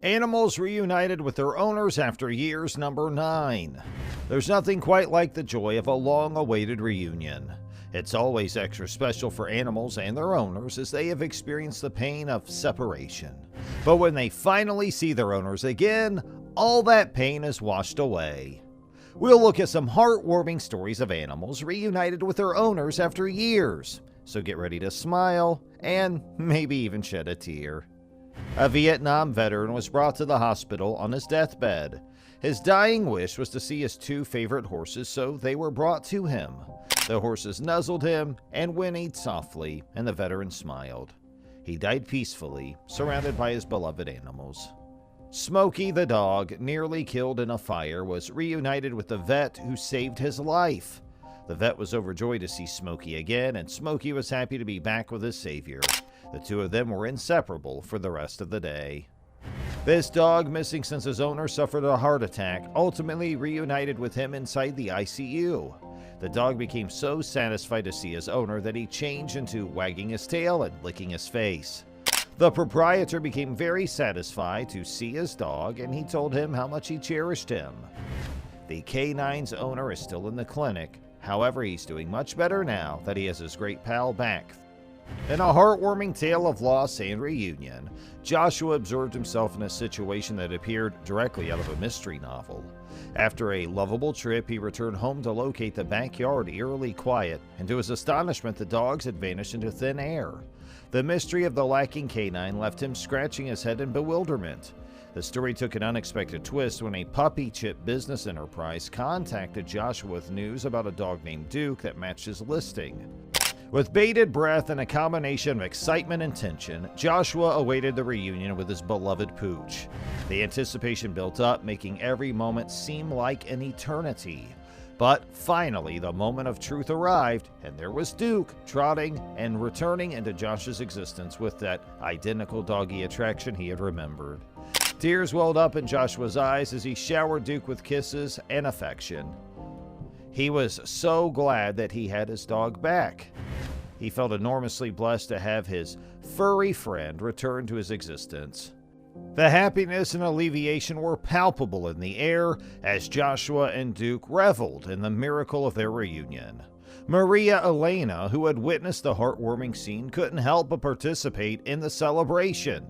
Animals reunited with their owners after years, number 9. There's nothing quite like the joy of a long-awaited reunion. It's always extra special for animals and their owners as they have experienced the pain of separation. But when they finally see their owners again, all that pain is washed away. We'll look at some heartwarming stories of animals reunited with their owners after years. So get ready to smile and maybe even shed a tear. A Vietnam veteran was brought to the hospital on his deathbed. His dying wish was to see his 2 favorite horses, so they were brought to him. The horses nuzzled him and whinnied softly, and the veteran smiled. He died peacefully, surrounded by his beloved animals. Smokey the dog, nearly killed in a fire, was reunited with the vet who saved his life. The vet was overjoyed to see Smokey again, and Smokey was happy to be back with his savior. The 2 of them were inseparable for the rest of the day. This dog, missing since his owner suffered a heart attack, ultimately reunited with him inside the ICU. The dog became so satisfied to see his owner that he changed into wagging his tail and licking his face. The proprietor became very satisfied to see his dog, and he told him how much he cherished him. The canine's owner is still in the clinic. However, he's doing much better now that he has his great pal back. In a heartwarming tale of loss and reunion, Joshua observed himself in a situation that appeared directly out of a mystery novel. After a lovable trip, he returned home to locate the backyard eerily quiet, and to his astonishment, the dogs had vanished into thin air. The mystery of the lacking canine left him scratching his head in bewilderment. The story took an unexpected twist when a puppy chip business enterprise contacted Joshua with news about a dog named Duke that matched his listing. With bated breath and a combination of excitement and tension, Joshua awaited the reunion with his beloved Pooch. The anticipation built up, making every moment seem like an eternity. But finally, the moment of truth arrived, and there was Duke, trotting and returning into Josh's existence with that identical doggy attraction he had remembered. Tears welled up in Joshua's eyes as he showered Duke with kisses and affection. He was so glad that he had his dog back. He felt enormously blessed to have his furry friend return to his existence. The happiness and alleviation were palpable in the air as Joshua and Duke reveled in the miracle of their reunion. Maria Elena, who had witnessed the heartwarming scene, couldn't help but participate in the celebration.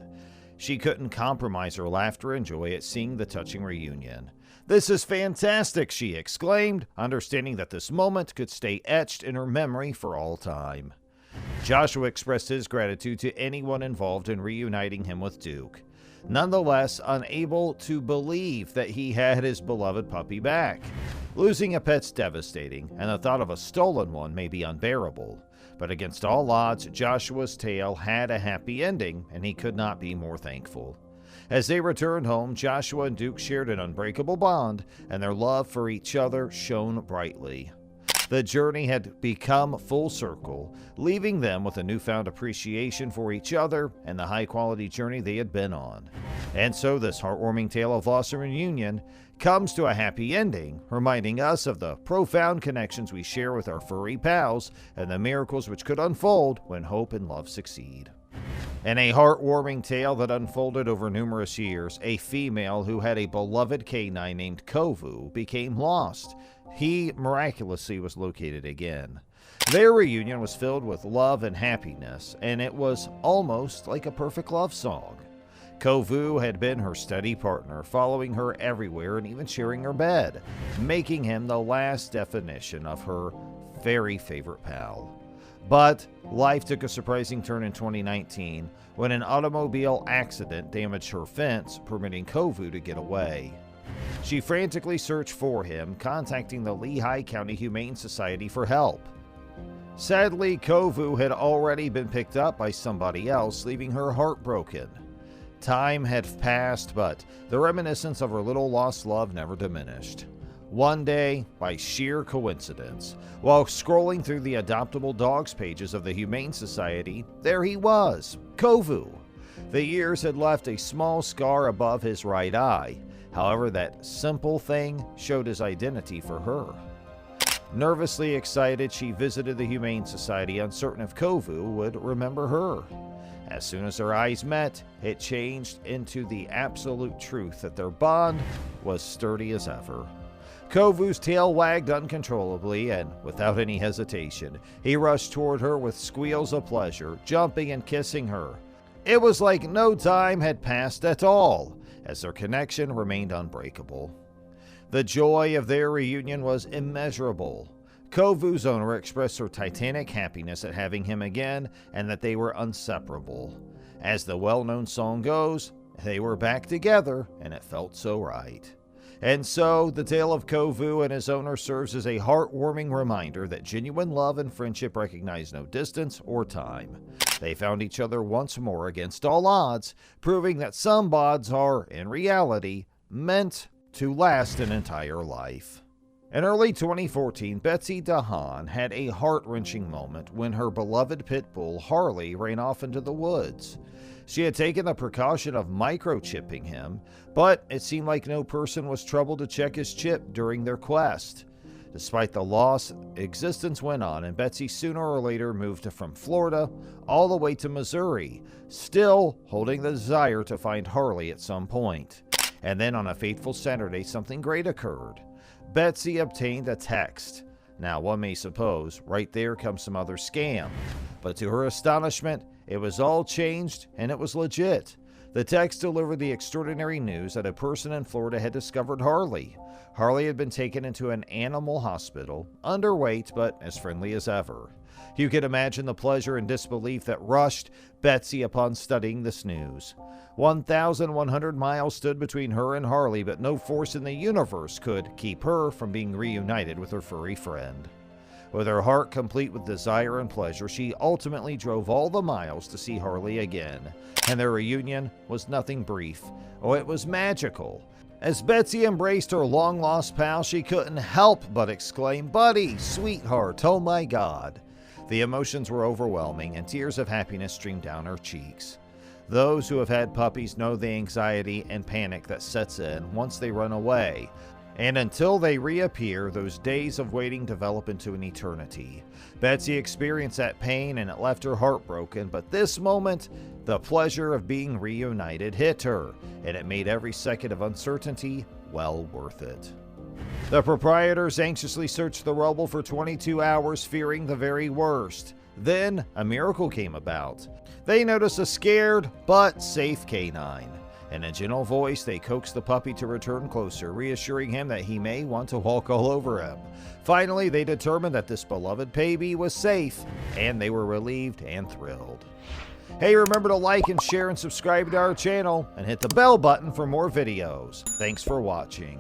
She couldn't compromise her laughter and joy at seeing the touching reunion. "This is fantastic," she exclaimed, understanding that this moment could stay etched in her memory for all time. Joshua expressed his gratitude to anyone involved in reuniting him with Duke. Nonetheless, unable to believe that he had his beloved puppy back. Losing a pet's devastating, and the thought of a stolen one may be unbearable. But against all odds, Joshua's tale had a happy ending, and he could not be more thankful. As they returned home, Joshua and Duke shared an unbreakable bond, and their love for each other shone brightly. The journey had become full circle, leaving them with a newfound appreciation for each other and the high-quality journey they had been on. And so this heartwarming tale of loss and reunion comes to a happy ending, reminding us of the profound connections we share with our furry pals and the miracles which could unfold when hope and love succeed. In a heartwarming tale that unfolded over numerous years, a female who had a beloved canine named Kovu became lost. He miraculously was located again. Their reunion was filled with love and happiness, and it was almost like a perfect love song. Kovu had been her steady partner, following her everywhere and even sharing her bed, making him the last definition of her very favorite pal. But life took a surprising turn in 2019 when an automobile accident damaged her fence, permitting Kovu to get away. She frantically searched for him, contacting the Lehigh County Humane Society for help. Sadly, Kovu had already been picked up by somebody else, leaving her heartbroken. Time had passed, but the reminiscence of her little lost love never diminished. One day, by sheer coincidence, while scrolling through the adoptable dogs pages of the Humane Society, there he was, Kovu. The years had left a small scar above his right eye. However, that simple thing showed his identity for her. Nervously excited, she visited the Humane Society, uncertain if Kovu would remember her. As soon as their eyes met, it changed into the absolute truth that their bond was sturdy as ever. Kovu's tail wagged uncontrollably, and without any hesitation, he rushed toward her with squeals of pleasure, jumping and kissing her. It was like no time had passed at all, as their connection remained unbreakable. The joy of their reunion was immeasurable. Kovu's owner expressed her titanic happiness at having him again and that they were inseparable. As the well-known song goes, they were back together and it felt so right. And so, the tale of Kovu and his owner serves as a heartwarming reminder that genuine love and friendship recognize no distance or time. They found each other once more against all odds, proving that some bonds are, in reality, meant to last an entire life. In early 2014, Betsy DeHaan had a heart-wrenching moment when her beloved pit bull Harley ran off into the woods. She had taken the precaution of microchipping him, but it seemed like no person was troubled to check his chip during their quest. Despite the loss, existence went on, and Betsy sooner or later moved from Florida all the way to Missouri, still holding the desire to find Harley at some point. And then on a fateful Saturday, something great occurred. Betsy obtained a text. Now, one may suppose, right there comes some other scam. But to her astonishment, it was all changed and it was legit. The text delivered the extraordinary news that a person in Florida had discovered Harley. Harley had been taken into an animal hospital, underweight but as friendly as ever. You can imagine the pleasure and disbelief that rushed Betsy upon studying this news. 1,100 miles stood between her and Harley, but no force in the universe could keep her from being reunited with her furry friend. With her heart complete with desire and pleasure, she ultimately drove all the miles to see Harley again, and their reunion was nothing brief. Oh, it was magical. As Betsy embraced her long-lost pal, she couldn't help but exclaim, "Buddy, sweetheart, oh my God." The emotions were overwhelming, and tears of happiness streamed down her cheeks. Those who have had puppies know the anxiety and panic that sets in once they run away. And until they reappear, those days of waiting develop into an eternity. Betsy experienced that pain and it left her heartbroken, but this moment, the pleasure of being reunited hit her, and it made every second of uncertainty well worth it. The proprietors anxiously searched the rubble for 22 hours, fearing the very worst. Then, a miracle came about. They noticed a scared but safe canine. In a gentle voice, they coaxed the puppy to return closer, reassuring him that he may want to walk all over him. Finally, they determined that this beloved baby was safe, and they were relieved and thrilled. Hey, remember to like and share and subscribe to our channel, and hit the bell button for more videos. Thanks for watching.